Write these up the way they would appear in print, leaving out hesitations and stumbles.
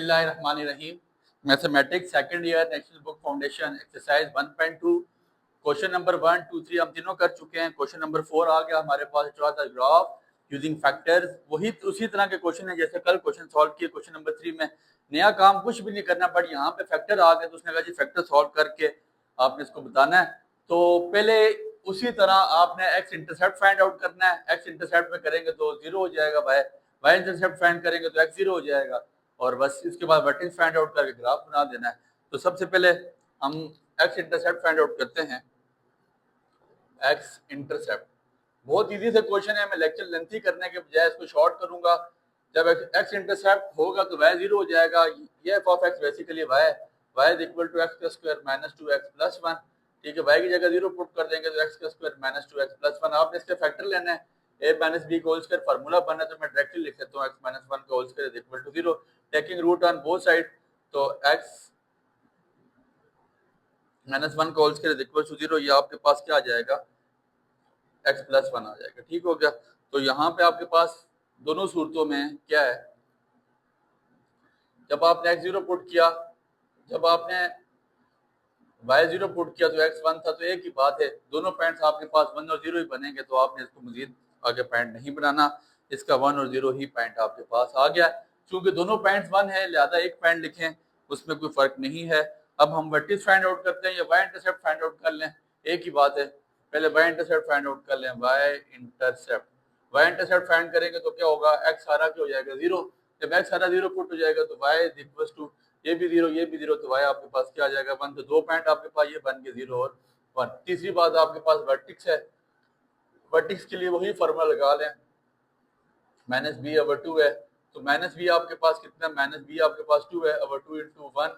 बिस्मिल्लाहिर्रहमानिर्रहीम। Mathematics second year national book foundation exercise 1.2 question number 1, 2, 3 हम तीनों कर चुके हैं। क्वेश्चन नंबर 4 आ गया हमारे पास, ग्राफ यूजिंग फैक्टर्स। वही उसी तरह के क्वेश्चन है जैसे कल क्वेश्चन सॉल्व किए। क्वेश्चन नंबर 3 में नया काम कुछ भी नहीं करना, बट यहाँ पे फैक्टर आ गए तो उसने कहा जी फैक्टर सॉल्व करके आपने इसको बताना है। तो पहले उसी तरह आपने एक्स इंटरसेप्ट फाइंड आउट करना है। एक्स इंटरसेप्ट में करेंगे तो 0 हो जाएगा, वाई इंटरसेप्ट फाइंड करेंगे तो एक्स 0 हो जाएगा, और बस इसके बाद वर्टेक्स फाइंड आउट करके ग्राफ बना देना है। तो सबसे पहले हम एक्स इंटरसेप्ट फाइंड आउट करते हैं। एक्स इंटरसेप्ट बहुत इजी से क्वेश्चन है, मैं लेक्चर लेंथी करने के बजाय इसको शॉर्ट करूंगा। जब एक्स इंटरसेप्ट होगा तो y 0 हो जाएगा। ये F of X basically y is equal to X का स्क्वायर माइनस 2x प्लस 1। ठीक है, y की जगह 0 पुट कर देंगे तो एक्स का स्क्वायर माइनस 2x प्लस 1। आपने इसके फैक्टर लेना है, a माइनस बी का होल स्क्वायर फार्मूला बनना है तो मैं डायरेक्टली लिख सकता हूँ x माइनस 1 का whole square is equal to 0, taking root on both side. तो x माइनस 1 का whole square is equal to 0, ये आपके पास क्या आ जाएगा, x प्लस 1 आ जाएगा। ठीक हो गया। तो यहाँ पे आपके पास दोनों सूरतों में क्या है, जब आपने x 0 पुट किया, जब आपने y 0 पुट किया तो x 1 था, तो एक ही बात है, दोनों पॉइंट्स आपके पास 1 और 0 ही बनेंगे, तो आपने इसको मजीद आगे पॉइंट नहीं बनाना, इसका 1 और 0 ही पॉइंट आपके पास आ गया। क्योंकि दोनों पॉइंट्स 1 है लिहाजा एक पॉइंट लिखें, उसमें कोई फर्क नहीं है। अब हम वर्टिस फाइंड आउट करते हैं या y इंटरसेप्ट फाइंड आउट कर लें, एक ही बात है। पहले y इंटरसेप्ट फाइंड आउट कर लें। y इंटरसेप्ट फाइंड करेंगे तो क्या होगा, x सारा क्या हो जाएगा 0। जब x सारा 0 पुट हो जाएगा तो y इज इक्वल टू ये भी 0 ये भी 0, तो y आपके पास क्या आ जाएगा 1। तो दो पॉइंट आपके पास ये बन गए 0 और 1। तीसरी बात आपके पास वर्टिक्स है, वर्टिक्स के लिए वही फार्मूला लगा लें, माइनस बी ओवर 2 है, तो माइनस बी आपके पास कितना, माइनस बी आपके पास 2 है ओवर 2 इंटू 1,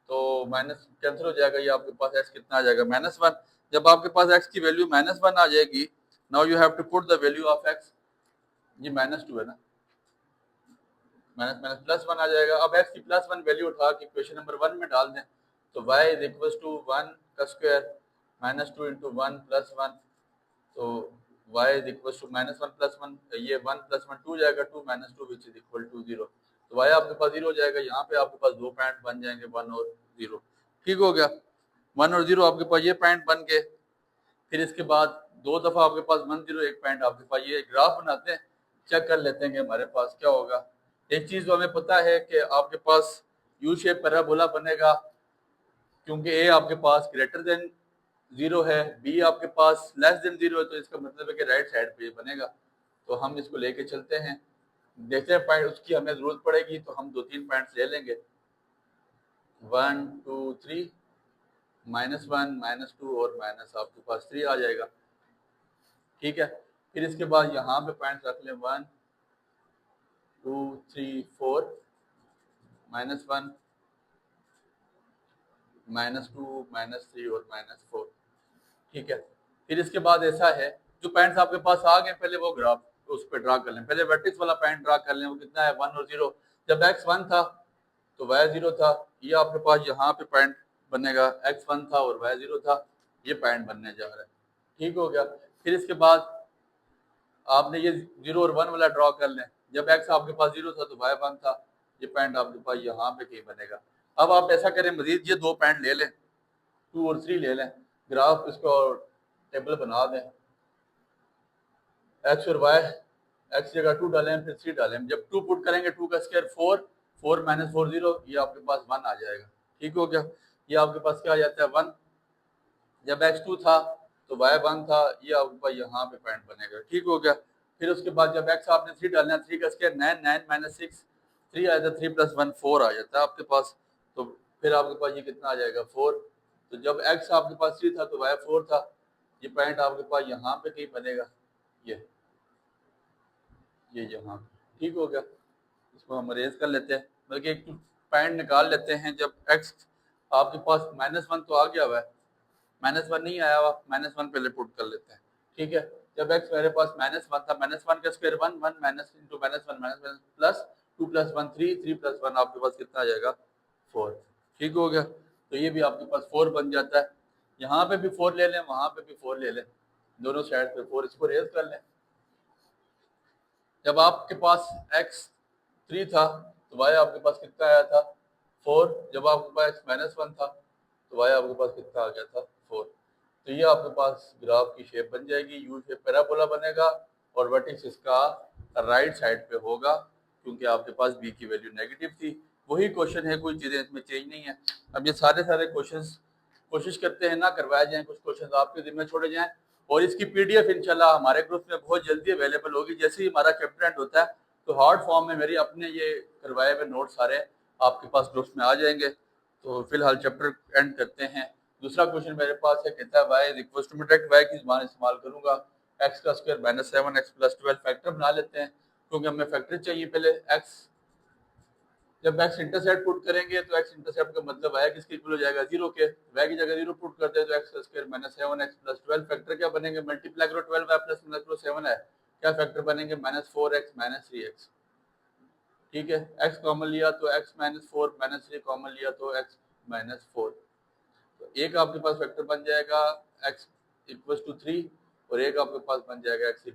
तो माइनस कैंसिल हो जाएगा, ये आपके पास x कितना आ जाएगा माइनस 1। जब आपके पास x की वैल्यू माइनस 1 आ जाएगी, now you have to put the value of x, ये माइनस 2 है ना, माइनस माइनस प्लस 1 आ जाएगा। अब x की प्लस 1 वैल्यू उठा के क्वेश्चन नंबर 1 में डाल दें, तो y इज इक्वल टू 1 का स्क्वायर माइनस 2 इंटू 1 प्लस 1, तो y is equal to minus 1 plus 1, ये 1 प्लस 1 2 जाएगा, 2 minus 2 which is equal to 0, तो y आपके पास 0 हो जाएगा। यहाँ पे आपके पास दो पॉइंट बन जाएंगे 1 और 0। ठीक हो गया, 1 और 0 आपके पास ये पॉइंट बन गए। फिर इसके बाद दो दफा आपके पास 1 0 एक पॉइंट आपके पास, ये ग्राफ बनाते हैं, चेक कर लेते हैं कि हमारे पास क्या होगा। एक चीज तो हमें पता है कि आपके पास यू शेप पैराबोला बनेगा, क्योंकि ए आपके पास ग्रेटर देन 0 है, बी आपके पास लेस देन 0 है, तो इसका मतलब है कि राइट साइड पे बनेगा। तो हम इसको लेके चलते हैं, देखते हैं पॉइंट उसकी हमें जरूरत पड़ेगी तो हम 2-3 पॉइंट्स ले लेंगे। 1 2 3 माइनस 1 माइनस 2 और माइनस आपके पास 3 आ जाएगा। ठीक है, फिर इसके बाद यहाँ पे पॉइंट्स रख लें 1 2 3 4 माइनस 1 माइनस 2 माइनस 3 और माइनस 4। ठीक है, फिर इसके बाद ऐसा है, जो पॉइंट्स आपके पास आ गए पहले वो ग्राफ उस पर ड्रा कर लें। पहले वर्टेक्स वाला पॉइंट ड्रा कर लें, वो कितना है 1 और 0। जब x 1 था तो y 0 था, ये आपके पास यहाँ पे पॉइंट बनेगा, x 1 था और y 0 था, ये पॉइंट बनने जा रहा है। ठीक हो गया। फिर इसके बाद आपने ये 0 और 1 वाला ड्रॉ कर लें, जब x आपके पास 0 था तो y 1 था, ये पॉइंट आपके पास यहाँ पे कहीं बनेगा। अब आप ऐसा करें, मजीद ये दो पॉइंट ले लें, 2 और 3 ले लें, ग्राफ इसको टेबल बना दें, x और y, x जगह 2 डालें फिर 3 डालें, जब 2 पुट करेंगे 2 का स्क्वायर 4, 4 माइनस 4 0, ये आपके पास 1 आ जाएगा। ठीक हो गया, ये आपके पास क्या आ जाता है 1। जब x 2 था तो y 1 था, ये आपके पास यहाँ पे पॉइंट बनेगा। ठीक हो गया। फिर उसके बाद जब x आपने 3 डालना, 3 का स्क्वायर 9, 9 माइनस 6 3 आ जाता है, 3 प्लस 1 4 आ जाता है आपके पास, तो फिर आपके पास ये कितना आ जाएगा 4। तो जब x आपके पास 3 था तो y 4 था, ये पॉइंट आपके पास यहाँ पे कहीं बनेगा, ये यहाँ। ठीक हो गया, इसको हम अरेज कर लेते हैं, बल्कि एक पॉइंट निकाल लेते हैं। जब x आपके पास माइनस 1 तो आ गया हुआ है, माइनस 1 नहीं आया हुआ, माइनस 1 पहले पुट कर लेते हैं। ठीक है, जब x मेरे पास माइनस 1 था, माइनस 1 का square 1, 1 minus into minus 1 minus plus 2 plus 1 3, 3 plus 1 आपके पास कितना आ जाएगा 4। ठीक हो गया, तो ये भी आपके पास 4 बन जाता है। यहाँ पे भी 4 ले लें, वहाँ पे भी 4 ले लें, दोनों साइड पे 4, इसको रेज कर लें। जब आपके पास x 3 था तो वाई आपके पास कितना आया था 4। जब आपके पास x -1 था तो वाई आपके पास कितना आ गया था 4। तो ये आपके पास ग्राफ की शेप बन जाएगी, यू शेप पैराबोला बनेगा और वर्टेक्स इसका राइट साइड पे होगा क्योंकि आपके पास b की वैल्यू नेगेटिव थी। वही क्वेश्चन है, कोई चीज़ें इसमें चेंज नहीं है। अब ये सारे क्वेश्चंस कोशिश करते हैं ना करवाए जाएं, कुछ क्वेश्चन आपके जिम्मे छोड़े जाएं और इसकी पीडीएफ इंशाल्लाह हमारे ग्रुप में बहुत जल्दी अवेलेबल होगी। जैसे ही हमारा चैप्टर एंड होता है तो हार्ड फॉर्म में मेरी अपने ये करवाए हुए नोट सारे आपके पास ग्रुप्स में आ जाएंगे। तो फिलहाल चैप्टर एंड करते हैं। दूसरा क्वेश्चन मेरे पास है, कहता है वाई इक्वल टू, मैं डायरेक्ट वाई की ज़बान इस्तेमाल करूंगा, एक्स का स्क्वायर -7 x + 12 फैक्टर बना लेते हैं क्योंकि हमें फैक्टर चाहिए पहले एक्स। जब एक्स इंटरसेप्ट पुट करेंगे तो एक्स इंटरसेप्ट का मतलब है किसके इक्वल हो जाएगा 0 के। वाई की जगह 0 पुट करते हैं तो एक्स का स्क्वायर -7 x + 12 फैक्टर क्या बनेंगे, मल्टीप्लाई करो 12 y प्लस करो 7 है, क्या फैक्टर बनेंगे -4x -3x। ठीक है, x कॉमन लिया तो x -4 -3 कॉमन लिया तो x -4। तो एक आपके पास फैक्टर बन जाएगा x = 3 और एक आपके पास बन जाएगा x =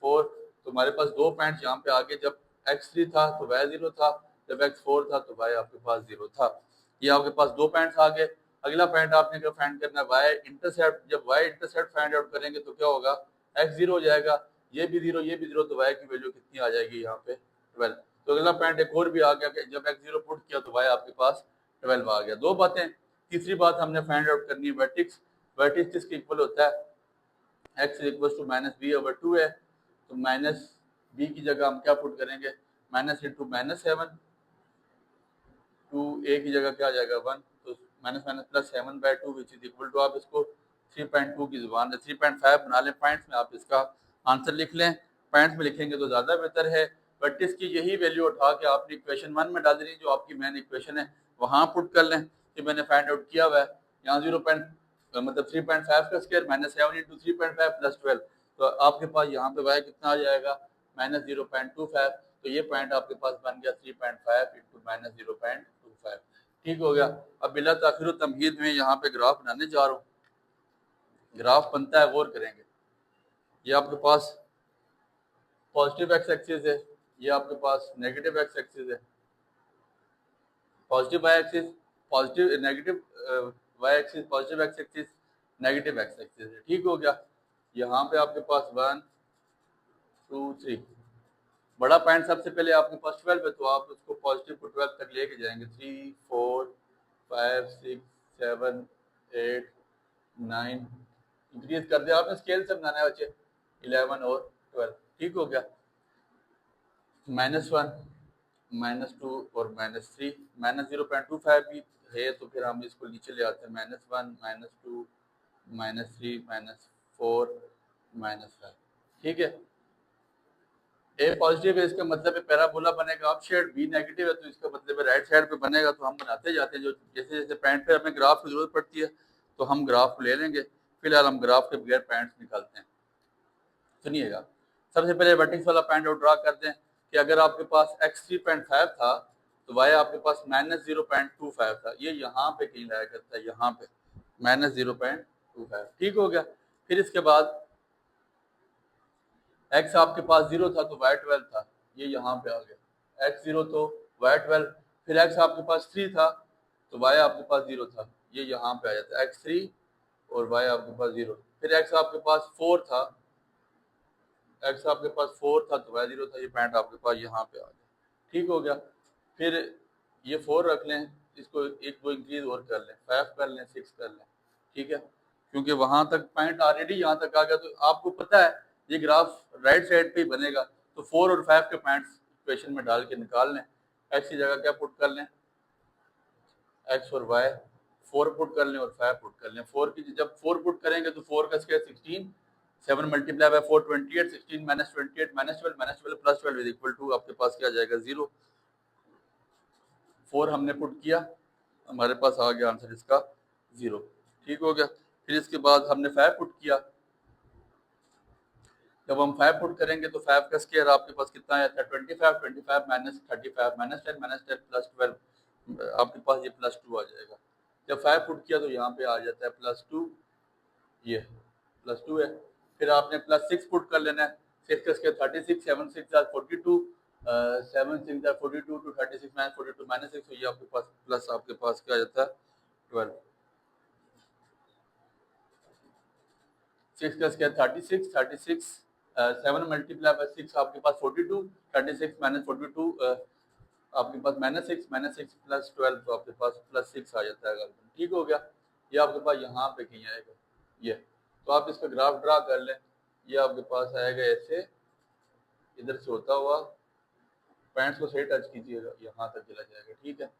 4। तो हमारे पास दो पॉइंट्स यहाँ पे आगे, जब x3 था तो y 0 था, जब x4 था तो y आपके पास 0 था। ये आपके पास दो पॉइंट्स आ गए। अगला पॉइंट आपने क्या फाइंड करना है, y इंटरसेप्ट। जब y इंटरसेप्ट फाइंड आउट करेंगे तो क्या होगा, x 0 हो जाएगा, ये भी 0 ये भी 0, तो y की वैल्यू कितनी आ जाएगी यहाँ पे 12। तो अगला पॉइंट एक और भी आ गया कि जब x 0 पुट किया तो y आपके पास 12 आ गया। दो बातें। तीसरी बात हमने फाइंड आउट करनी है वर्टेक्स। वर्टेक्स किसके इक्वल होता है, x = -b/2 है, तो माइनस बी की जगह हम क्या पुट करेंगे, माइनस इंटू -7, टू ए की जगह क्या आ जाएगा 1, तो minus minus plus 7/2 which is equal to, आप इसको 3.2 की जुबान 3.5 बना लें, पॉइंट्स में आप इसका आंसर लिख लें। पॉइंट्स में लिखेंगे तो ज़्यादा बेहतर है। बट इसकी यही वैल्यू उठा के आपने इक्वेशन 1 में डाल देनी, जो आपकी मेन इक्वेशन है वहाँ पुट कर लें कि मैंने फाइंड आउट किया हुआ है। यहाँ 3.5 का स्क्वायर -7 इंटू 3.5 प्लस 12, तो आपके पास यहाँ पे वाई कितना आ जाएगा -0.25। तो ये पॉइंट आपके पास बन गया 3.5 इंटू -0.25। ठीक हो गया। अब बिला ताखिर तमहीद में यहाँ पे ग्राफ बनाने जा रहा हूँ। ग्राफ बनता है, गौर करेंगे, ये आपके पास पॉजिटिव एक्स एक्सिस है, ये आपके पास नेगेटिव एक्स एक्सिस है। Positive Y axis positive, negative Y axis positive X axis, negative X axis है। ठीक हो गया। यहाँ पे आपके पास 1 2 3 बड़ा पॉइंट सबसे पहले आपके पास 12 है, तो आप उसको पॉजिटिव को 12 तक लेके जाएंगे। 3 4 5 6 7 8 9 इंक्रीज कर दिया आपने, स्केल से बनाना है बच्चे, 11 और 12। ठीक हो गया। -1 -2 और -3, -0.25 भी है, तो फिर हम इसको नीचे ले आते हैं, -1 -2 -3 -4 -5। ठीक है, ए पॉजिटिव है, इसका मतलब है पैराबोला बनेगा अप शेड, बी नेगेटिव है तो इसका मतलब है राइट साइड पे बनेगा। तो हम बनाते जाते हैं, जो जैसे जैसे पॉइंट पे हमें ग्राफ की जरूरत पड़ती है तो हम ग्राफ ले लेंगे। फिलहाल हम ग्राफ के बगैर पॉइंट्स निकालते हैं। सुनिएगा, सबसे पहले वर्टेक्स वाला पॉइंट आउट ड्रा करते हैं कि अगर आपके पास x 3.5 था तो y आपके पास -0.25 था, ये यहाँ पे कहीं लाया करता है, यहाँ पे -0.25। ठीक हो गया। फिर इसके बाद x आपके पास 0 था तो y 12 था, ये यहाँ पे आ गया, x 0 तो y 12। फिर x आपके पास 3 था तो y आपके पास 0 था, ये यहाँ पे आ जाता है, x 3 और y आपके पास 0। फिर x आपके पास 4 था, x आपके पास 4 था तो y 0 था, ये पॉइंट आपके पास यहाँ पे आ गया। ठीक हो गया। फिर ये 4 रख लें, इसको एक दो इंक्रीज और कर लें, 5 कर लें, 6 कर लें। ठीक है, क्योंकि वहां तक पॉइंट ऑलरेडी यहाँ तक आ गया, तो आपको पता है ये ग्राफ राइट साइड पे ही बनेगा। तो 4 और 5 के पॉइंट्स इक्वेशन में डाल के निकाल लें। x की जगह क्या पुट कर लें, x और y, 4 पुट कर लें और 5 पुट कर लें। 4 की जब 4 पुट करेंगे तो 4 का square 16, 7 multiply by 4 28, 16 -28 -12 plus 12 is equal to आपके पास क्या आ जाएगा 0। 4 हमने पुट किया, हमारे पास आ गया आंसर इसका 0। ठीक हो गया। फिर इसके बाद हमने 5 पुट किया, जब हम 5 पुट करेंगे तो 5 का स्क्वायर आपके पास कितना आया था 25, 25 -35 -10 प्लस 12, आपके पास ये +2 आ जाएगा। जब 5 पुट किया तो यहाँ पे आ जाता है +2, ये +2 है। फिर आपने +6 पुट कर लेना है, 6 का स्क्वायर 36, 7 6 42, 7 6 42 टू 36 माइनस 42 माइनस 6, तो ये आपके पास प्लस आपके पास क्या आ जाता है 12। 6 का स्क्वायर 36, 36 7 मल्टीप्लाई बाय 6 आपके पास 42, 36 माइनस 42 आपके पास माइनस 6 प्लस 12, तो आपके पास प्लस 6 आ जाता है। ठीक हो गया। ये आपके पास यहाँ पे कहीं आएगा ये, तो आप इसका ग्राफ ड्रा कर लें। ये आपके पास आएगा ऐसे, इधर से होता हुआ पॉइंट्स को सही टच कीजिएगा, यहाँ तक चला जाएगा। ठीक है,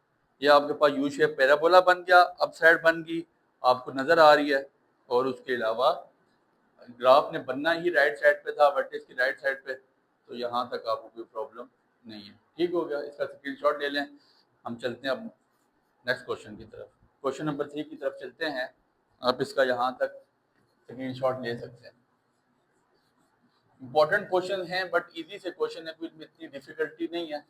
ये आपके पास यू शेप पैराबोला बन गया, अप साइड बन गई, आपको नजर आ रही है। और उसके अलावा ग्राफ ने बनना ही राइट साइड पे था, वर्टेक्स की राइट साइड पे, तो यहाँ तक आपको कोई प्रॉब्लम नहीं है। ठीक हो गया, इसका स्क्रीनशॉट ले लें। हम चलते हैं अब नेक्स्ट क्वेश्चन की तरफ। क्वेश्चन नंबर 3 की तरफ चलते हैं। आप इसका यहाँ तक स्क्रीनशॉट ले सकते हैं। इंपॉर्टेंट क्वेश्चन है बट इजी से क्वेश्चन है, कुछ इतनी डिफिकल्टी नहीं है।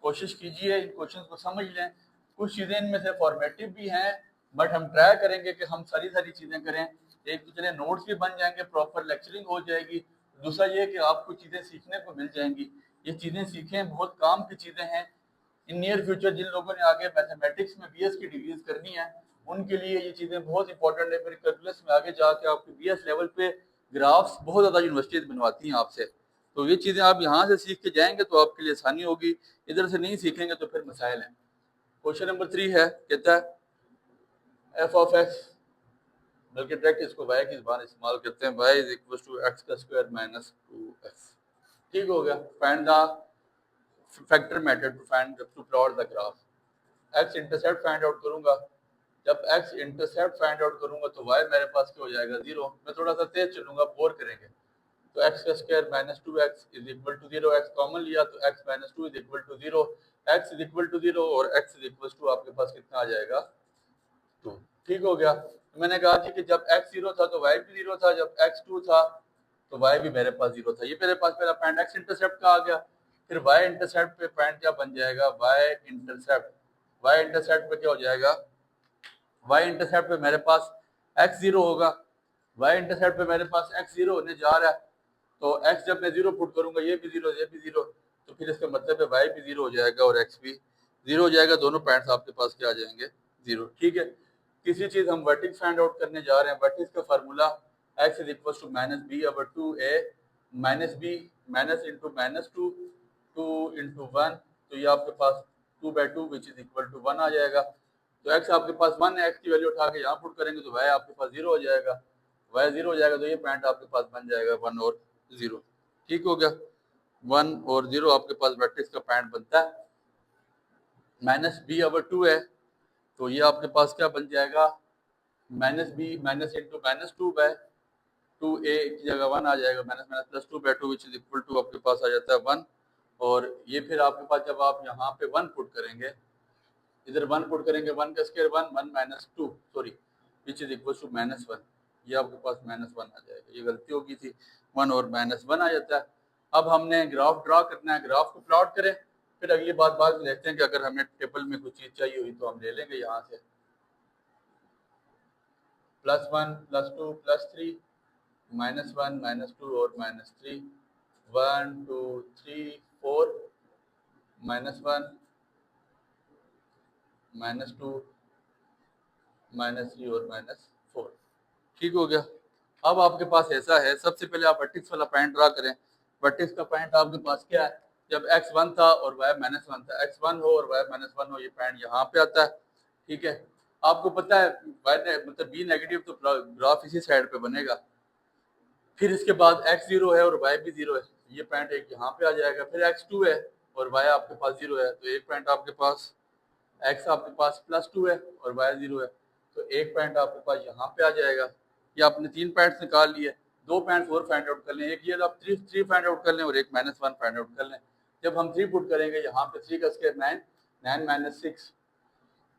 कोशिश कीजिए इन क्वेश्चन को समझ लें। कुछ चीज़ें इनमें से फॉर्मेटिव भी हैं, बट हम ट्राई करेंगे कि हम सारी चीज़ें करें। एक तो चले नोट्स भी बन जाएंगे, प्रॉपर लेक्चरिंग हो जाएगी। दूसरा ये कि आपको चीज़ें सीखने को मिल जाएंगी। ये चीज़ें सीखें, बहुत काम की चीज़ें हैं। इन नियर फ्यूचर जिन लोगों ने आगे मैथमेटिक्स में बीएस की डिग्रीज करनी है, उनके लिए ये चीज़ें बहुत इंपॉर्टेंट है। फिर कैलकुलस में आगे जाके आपके बीएस लेवल पे ग्राफ्स बहुत ज़्यादा यूनिवर्सिटीज बनवाती हैं आपसे, तो ये चीज़ें आप यहाँ से सीख के जाएंगे तो आपके लिए आसानी होगी। इधर से नहीं सीखेंगे तो फिर मसाइल हैं। क्वेश्चन नंबर 3 है, कहता है एफ ऑफ एक्स, बल्कि डायरेक्ट इसको वाई की ज़बान इस्तेमाल करते हैं, Y is equal to X का स्क्वायर माइनस 2x। ठीक हो गया। Find the factor method to find to plot the graph. X intercept find out करूंगा। जब एक्स इंटरसेप्ट फाइंड आउट करूंगा तो वाई मेरे पास क्या हो जाएगा 0। मैं थोड़ा सा तेज चलूंगा, बोर करेंगे। तो एक्स का square minus 2x is equal to 0, X common लिया तो X minus 2 is equal to 0, X is equal to 0 और एक्स इज इक्वल टू आपके पास कितना आ जाएगा 2। ठीक हो गया। तो मैंने कहा कि जब x 0 था तो y भी 0 था, जब x 2 था तो y भी मेरे पास 0 था। ये मेरे पास मेरा पॉइंट x इंटरसेप्ट का आ गया। फिर y इंटरसेप्ट पे पॉइंट क्या बन जाएगा, y इंटरसेप्ट। y इंटरसेप्ट पे क्या हो जाएगा, y इंटरसेप्ट पे मेरे पास x 0 होगा। y इंटरसेप्ट पे मेरे पास x 0 होने जा रहा है, तो x जब मैं 0 पुट करूंगा ये भी 0, ये भी 0, तो फिर इसका मतलब है y भी 0 हो जाएगा और x भी 0 हो जाएगा। दोनों पॉइंट्स आपके पास क्या आ जाएंगे 0। ठीक है। किसी चीज हम वर्टेक्स फाइंड आउट करने जा रहे हैं, वर्टेक्स का formula x is equal to minus B over 2a minus B minus into minus 2 2 into 1, तो ये आपके पास 2/2 विच इज इक्वल टू 1 आ जाएगा। तो x आपके पास 1 है, x की वैल्यू उठा के यहाँ पुट करेंगे तो y आपके पास 0 हो जाएगा। y 0 हो जाएगा तो ये पॉइंट आपके पास बन जाएगा 1 और 0। ठीक हो गया। 1 और 0 आपके पास वर्टेक्स का पॉइंट बनता है। माइनस बी ओवर 2 है, तो ये आपके पास क्या बन जाएगा minus B minus into minus 2/2a की जगह 1 आ जाएगा, minus minus plus 2/2 which is equal to आपके पास आ जाता है 1। और ये फिर आपके पास जब आप यहाँ पे 1 पुट करेंगे, इधर 1 पुट करेंगे, 1 का square 1 1 minus 2 sorry which is equal to minus 1, ये आपके पास माइनस 1 आ जाएगा। ये गलती होगी थी, 1 और माइनस 1 आ जाता है। अब हमने ग्राफ ड्रा करना है, ग्राफ को प्लॉट करें, फिर अगली बात बाद में देखते हैं कि अगर हमें टेबल में कुछ चीज़ चाहिए हुई तो हम ले लेंगे यहाँ से। +1 +2 +3 -1 -2 और -3 1 2 3 4 -1 -2 -3 और -4। ठीक हो गया। अब आपके पास ऐसा है, सबसे पहले आप वर्टेक्स वाला पॉइंट ड्रा करें। वर्टेक्स का पॉइंट आपके पास क्या है, जब x1 था और y -1 था, x1 हो और y -1 हो, ये पॉइंट यहाँ पे आता है। ठीक है। आपको पता है y मतलब b नेगेटिव तो ग्राफ इसी साइड पे बनेगा। फिर इसके बाद x 0 है और y भी 0 है, ये पॉइंट एक यहाँ पे आ जाएगा। फिर x 2 है और y आपके पास 0 है, तो एक पॉइंट आपके पास x आपके पास +2 है और y 0 है, तो एक पॉइंट आपके पास यहाँ पे आ जाएगा। ये आपने 3 पॉइंट्स निकाल लिए, 2 पॉइंट्स और फाइंड आउट कर लें। एक ये आप 3 फाइंड आउट कर लें और एक -1 फाइंड आउट कर लें। जब हम 3 पुट करेंगे यहाँ पे 3 का square 9 9 minus 6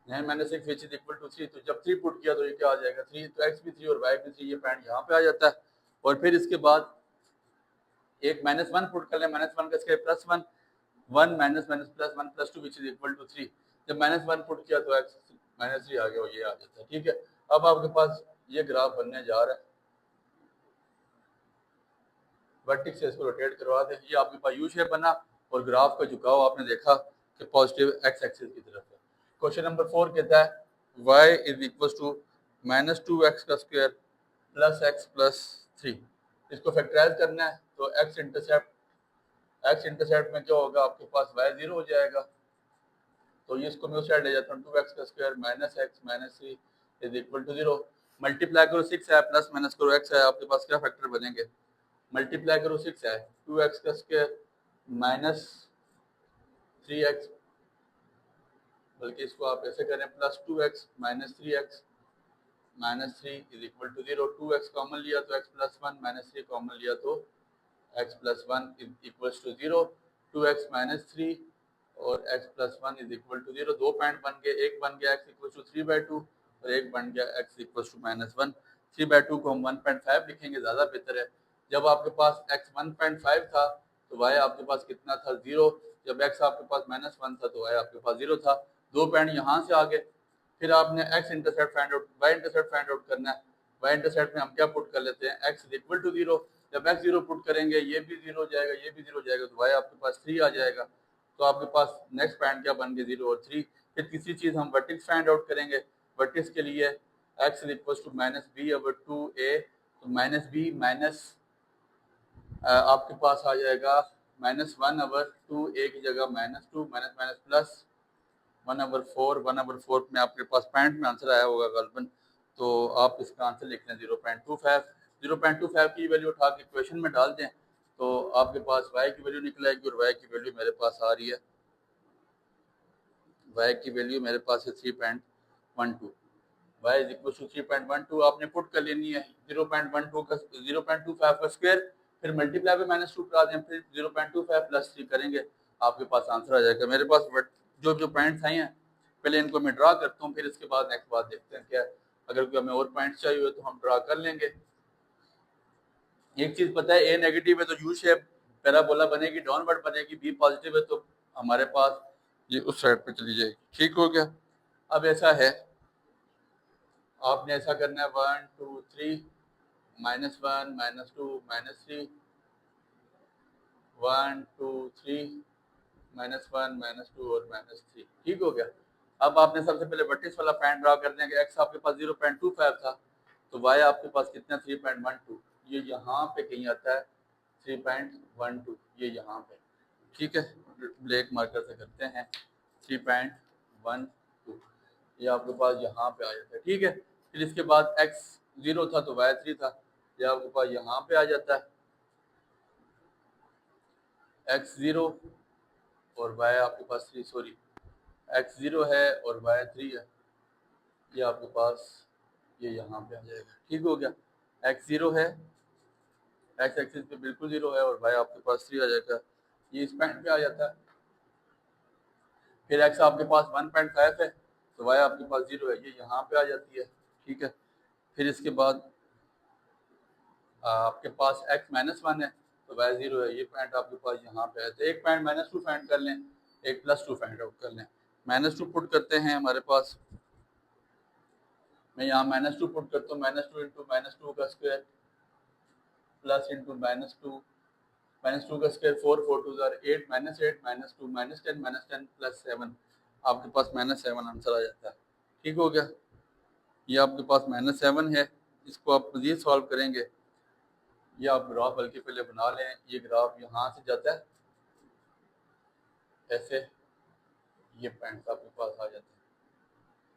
9 minus 6 which is equal to 3, तो जब 3 पुट किया तो ये क्या आ जाएगा 3, तो x भी 3 और y भी 3, ये पॉइंट यहाँ पे आ जाता है। और फिर इसके बाद एक -1 पुट कर लें, -1 का square +1 1 minus minus plus 1 + 2 which is equal to 3, जब -1 पुट किया तो x -3 आ गया और ये आ जाता है। ठीक है। अब आपके पास ये ग्राफ बनने जा रहा है। वर्टेक्स से इसको रोटेट करवा दें, ये आपके पास यू शेप बना और ग्राफ का झुकाव आपने देखा कि पॉजिटिव एक्स एक्सिस की तरफ है। क्वेश्चन नंबर 4 कहता है y is equal to -2x का स्क्वायर प्लस x प्लस 3। इसको फैक्टराइज करना है तो x इंटरसेप्ट में क्या होगा, आपके पास y 0 हो जाएगा। तो ये इसको मैं उस साइड ले जाता हूँ, 2x का square minus x minus 3 is equal to 0। Multiply करो 6 है प्लस माइनस करो x है, आपके पास क्या फैक्टर बनेंगे, मल्टीप्लाई करो 6 है 2x का स्क्वायर माइनस 3x, बल्कि इसको आप ऐसे करें plus 2x minus 3x minus 3 is equal to 0। 2x common लिया तो x प्लस 1 माइनस 3 कॉमन लिया तो x plus 1 is equal to 0। 2x minus 3 और x plus 1 is equal to 0। दो पॉइंट बन गए, एक बन गया x इक्वल टू 3/2 और एक बन गया x इक्वल टू -1। 3/2 को हम 1.5 लिखेंगे, ज़्यादा बेहतर है। जब आपके पास x 1.5 था तो y आपके पास कितना था, 0। जब x आपके पास -1 था तो y आपके पास 0 था। दो पॉइंट यहाँ से आ गए। फिर आपने x intercept find out, y intercept find out करना है। y इंटरसेप्ट में हम क्या पुट कर लेते हैं, x इज इक्वल टू 0। जब x 0 पुट करेंगे ये भी 0 हो जाएगा, ये भी 0 हो जाएगा, तो y आपके पास 3 आ जाएगा। तो आपके पास नेक्स्ट पॉइंट क्या बन गए, 0 और 3। फिर तीसरी चीज़ हम वर्टेक्स फाइंड आउट करेंगे। वर्टेक्स के लिए x is equal to -b/2a, तो -b माइनस आपके पास आ जाएगा -1/2a की जगह -2 माइनस माइनस प्लस 1/4। 1/4 में आपके पास पॉइंट में आंसर आया होगा गलबन, तो आप इसका आंसर लिख लें 0.25। 0.25 की वैल्यू उठा के क्वेश्चन में डाल दें तो आपके पास y की वैल्यू निकल आएगी और y की वैल्यू मेरे पास आ रही है, y की वैल्यू मेरे पास है 3.12। y इज इक्वल टू 3.12 आपने पुट कर लेनी है। 0.25 का स्क्वायर, फिर मल्टीप्लाई पे -2 करा दें, फिर 0.25 प्लस 3 करेंगे, आपके पास आंसर आ जाएगा। मेरे पास जो पॉइंट्स आई हैं पहले इनको मैं ड्रा करता हूँ, फिर इसके बाद नेक्स्ट बात देखते हैं क्या, अगर कोई हमें और पॉइंट्स चाहिए हो तो हम ड्रा कर लेंगे। एक चीज़ पता है, ए नेगेटिव है तो यू शेप पैराबोला बनेगी, डाउनवर्ड बनेगी। बी पॉजिटिव है तो हमारे पास ये उस साइड पे चली जाएगी। ठीक हो गया। अब ऐसा है, आपने ऐसा करना है 1 2 3 -1 -2 -3 1 2 3 -1 -2 और -3। ठीक हो गया। अब आपने सबसे पहले वर्टेक्स वाला पॉइंट ड्रा कर देंगे। एक्स आपके पास 0.25 था तो वाई आपके पास कितना 3.12, ये यहाँ पे कहीं आता है 3.12, ये यहाँ पे। ठीक है, ब्लैक मार्कर से करते हैं 3.12, ये आपके पास यहाँ पे आ जाता है। ठीक है, फिर इसके बाद x 0 था तो y 3 था, ये आपके पास यहाँ पे आ जाता है। x 0 और y आपके पास 3, सॉरी x 0 है और y 3 है, ये आपके पास ये यहाँ पे आ जाएगा। ठीक हो गया, x 0 है, x एक्सिस पे बिल्कुल 0 है और y आपके पास 3 आ जाएगा, ये इस पॉइंट पे आ जाता है। फिर x आपके पास 1.5 है तो y आपके पास 0 है, ये यहाँ पे आ जाती है। ठीक है, फिर इसके बाद आपके पास x -1 है तो y 0 है, ये पॉइंट आपके पास यहाँ पे है। तो एक पॉइंट -2 फाइंड कर लें, एक +2 फाइंड आउट कर लें। -2 पुट करते हैं हमारे पास, मैं यहाँ -2 पुट करता हूँ, -2 इंटू -2 का स्क्वायर प्लस इंटू -2 -2 का स्क्वायर 4 4 2 8 -8 -2 -10 प्लस 7, आपके पास -7 आंसर आ जाता है। ठीक हो गया, ये आपके पास -7 है। इसको आप मजीद सॉल्व करेंगे, ये आप ग्राफ बल्कि पहले बना लें। ये ग्राफ यहाँ से जाता है ऐसे, ये पॉइंट आपके पास आ जाते हैं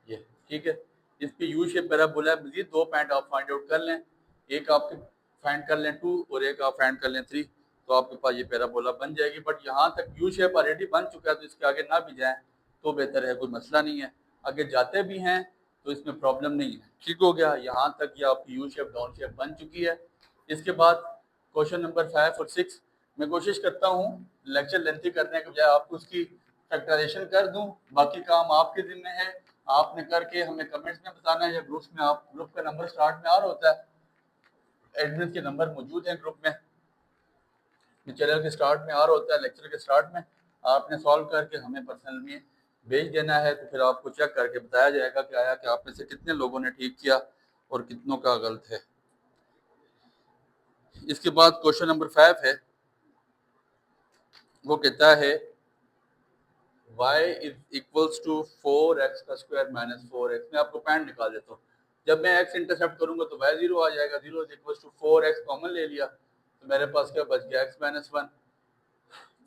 ये। ठीक है, इस पे यू शेप पैराबोला है। मजीद दो पॉइंट आप फाइंड आउट कर लें, एक आपके फाइंड कर लें 2 और एक आप फाइंड कर लें 3, तो आपके पास ये पैराबोला बन जाएगी। बट यहाँ तक यू शेप ऑलरेडी बन चुका है तो इसके आगे ना भी जाएं तो बेहतर है, कोई मसला नहीं है। आगे जाते भी हैं तो इसमें प्रॉब्लम नहीं है। ठीक हो गया, यहाँ तक ये आपकी यू शेप डाउन शेप बन चुकी है। इसके बाद क्वेश्चन नंबर 5 और 6 मैं कोशिश करता हूँ लेक्चर लेंथी करने के बजाय आपको उसकी फैक्टराइजेशन कर दूँ, बाकी काम आपके जिम्मे है। आपने करके हमें कमेंट्स में बताना है या ग्रुप्स में, आप ग्रुप का नंबर स्टार्ट में आ रहा होता है, एडमिन के नंबर मौजूद हैं ग्रुप में, चैनल के स्टार्ट में आ रहा होता है, लेक्चर के स्टार्ट में। आपने सॉल्व करके हमें पर्सनल में भेज देना है, तो फिर आपको चेक करके बताया जाएगा कि आया कि आप में से कितने लोगों ने ठीक किया और कितनों का गलत है। इसके बाद क्वेश्चन नंबर 5 है, वो कहता है y is equals to 4x का स्क्वायर माइनस 4x। मैं आपको पॉइंट निकाल देता हूँ। जब मैं x इंटरसेप्ट करूंगा तो y 0 आ जाएगा, 0 is equals to 4x common ले लिया तो मेरे पास क्या बच गया x माइनस 1।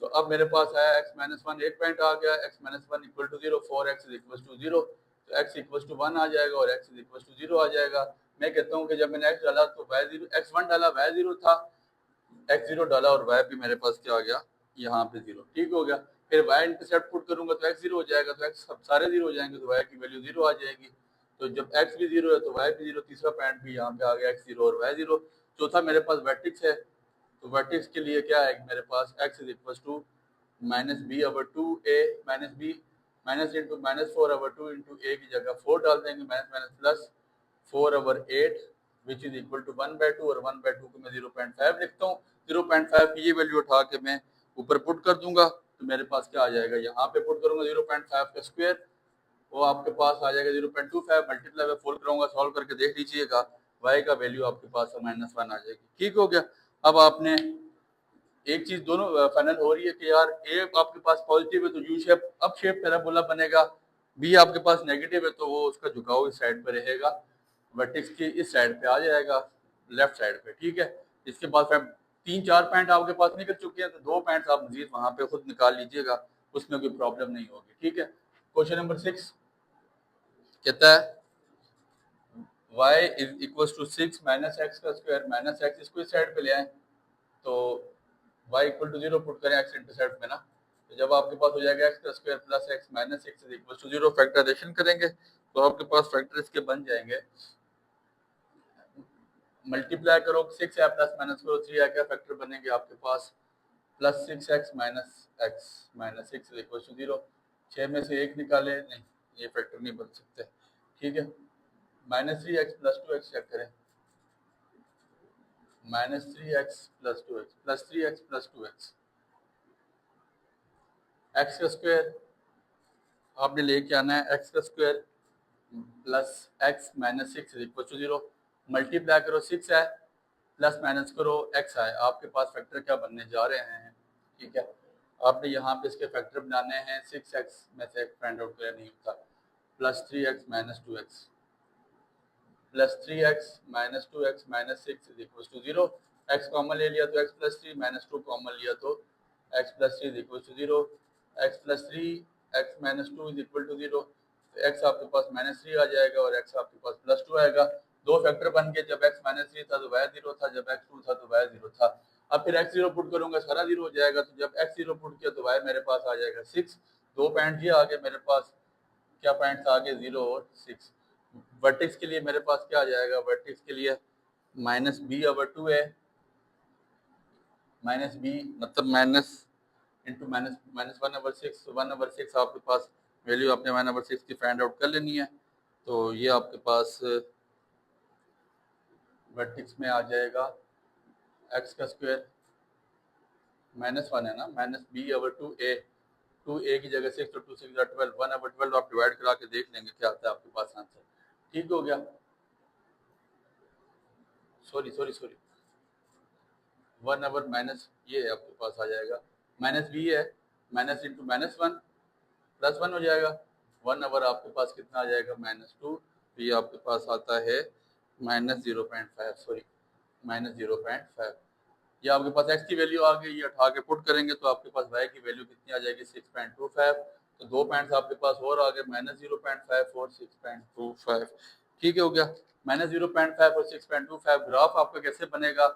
तो अब मेरे पास आया x माइनस 1, एक पॉइंट आ गया, x minus 1 equal to 0, 4x is equals to 0, तो x इक्वल्स टू 1 आ जाएगा और x इज इक्वल्स टू 0 आ जाएगा। मैं कहता हूँ कि जब मैंने x डाला तो y 0, x1 डाला y 0 था, x 0 डाला और y भी मेरे पास क्या आ गया यहाँ पे 0, ठीक हो गया। फिर y इंटरसेप्ट पुट करूंगा तो x 0 हो जाएगा, तो x सब सारे 0 हो जाएंगे तो y की वैल्यू 0 आ जाएगी। तो जब x भी 0 है तो y भी 0, तीसरा पॉइंट भी यहाँ पे आ गया x 0 और y 0। चौथा मेरे पास वर्टेक्स है, तो वर्टेक्स के लिए क्या है मेरे पास x is equal to minus B over 2a minus B minus into minus 4 over 2 into a की जगह 4 डाल देंगे, minus minus plus 4 over 8 which is equal to 1/2 और 1/2 को मैं 0.5 लिखता हूँ। 0.5 की ये वैल्यू उठा के मैं ऊपर पुट कर दूंगा तो मेरे पास क्या आ जाएगा, यहाँ पे पुट करूंगा 0.5 का स्क्वायर, वो आपके पास आ जाएगा 0.25 मल्टीप्लाई में 4 करूंगा, सॉल्व करके देख लीजिएगा y का वैल्यू आपके पास -1 आ जाएगी। ठीक हो गया। अब आपने एक चीज दोनों फाइनल हो रही है कि यार ए आपके पास पॉजिटिव है तो U shape up shape parabola बनेगा, बी आपके पास नेगेटिव है तो वो उसका झुकाव इस साइड पे रहेगा, वर्टेक्स की इस साइड पे आ जाएगा, लेफ्ट साइड पे। ठीक है। इसके बाद फिर 3-4 पॉइंट आपके पास निकल चुके हैं तो 2 पॉइंट्स आप मजीद वहां पे खुद निकाल लीजिएगा, उसमें कोई प्रॉब्लम नहीं होगी। ठीक है। क्वेश्चन नंबर 6 कहता है y is equal to 6 minus X का स्क्वायर माइनस एक्स, इसको इस साइड पे ले आए तो y इक्वल टू 0 पुट करें x इंटरसेप्ट में ना, तो जब आपके पास हो जाएगा x का square plus x minus X is equal to 0, factorisation करेंगे तो आपके पास फैक्टर इसके बन जाएंगे, मल्टीप्लाई करो 6 है प्लस माइनस करो 3 है, क्या फैक्टर बनेंगे आपके पास plus 6x minus 6 is equal to 0। 6 में से 1 निकाले, नहीं ये फैक्टर नहीं बन सकते। ठीक है। -3x प्लस 2x चेक करें, -3x plus 2x plus 3x plus 2x, x का स्क्वायर आपने लेके आना है, x का square plus x minus 6 is equal to 0, multiply करो 6 है प्लस माइनस करो x है, आपके पास फैक्टर क्या बनने जा रहे हैं। ठीक है। आपने यहाँ पे इसके फैक्टर बनाने हैं, 6x में से एक फाइंड आउट करें नहीं होता, plus 3x minus 2x plus 3x minus 2x minus 6 is equal to 0, x common ले लिया तो x प्लस 3 माइनस 2 कॉमन लिया तो x plus 3 is equal to 0, x plus 3 x minus 2 is equal to 0, तो x आपके पास -3 आ जाएगा और x आपके पास +2 आएगा। दो फैक्टर बन गए, जब x -3 था तो y 0 था, जब x 2 था तो y 0 था। अब फिर x 0 पुट करूंगा सारा 0 हो जाएगा, तो जब x 0 पुट किया तो y मेरे पास आ जाएगा 6। दो पॉइंट ये आगे मेरे पास, क्या पॉइंट्स आगे 0 और 6। वर्टेक्स के लिए मेरे पास क्या आ जाएगा, वर्टेक्स के लिए -b/2 है, -b मतलब माइनस इंटू माइनस 1/6, 1/6 आपके पास वैल्यू आपने 1/6 की फाइंड आउट कर लेनी है, तो ये आपके पास वर्टेक्स में आ जाएगा x का स्क्वायर -1 है ना, -b/2a, 2a की जगह 6 तो 2 6 12, 1/12 आप डिवाइड करा के देख लेंगे क्या आता है आपके पास आंसर। ठीक हो गया। सॉरी 1 माइनस ये है आपके पास आ जाएगा, -b है, माइनस इंटू -1 +1 हो जाएगा, 1 आपके पास कितना आ जाएगा -2, तो ये आपके पास आता है -0.5, सॉरी -0.5। ये आपके पास x की वैल्यू आ गई, ये उठा के पुट करेंगे तो आपके पास y की वैल्यू कितनी आ जाएगी 6.25, तो 2 पॉइंट्स आपके पास और आ गए -0.5 और 6.25। ठीक हो गया। -0.5 और 6.25 ग्राफ आपका कैसे बनेगा,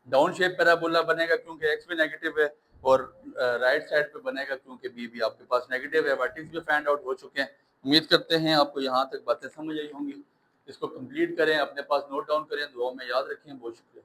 डाउन शेप पैराबोला बनेगा क्योंकि x भी नेगेटिव है, और राइट साइड पे बनेगा क्योंकि b भी आपके पास नेगेटिव है। वर्टेक्स भी फाइंड आउट हो चुके हैं। उम्मीद करते हैं आपको यहाँ तक बातें समझ आई होंगी। इसको कंप्लीट करें, अपने पास नोट डाउन करें, दुआ में याद रखें। बहुत शुक्रिया।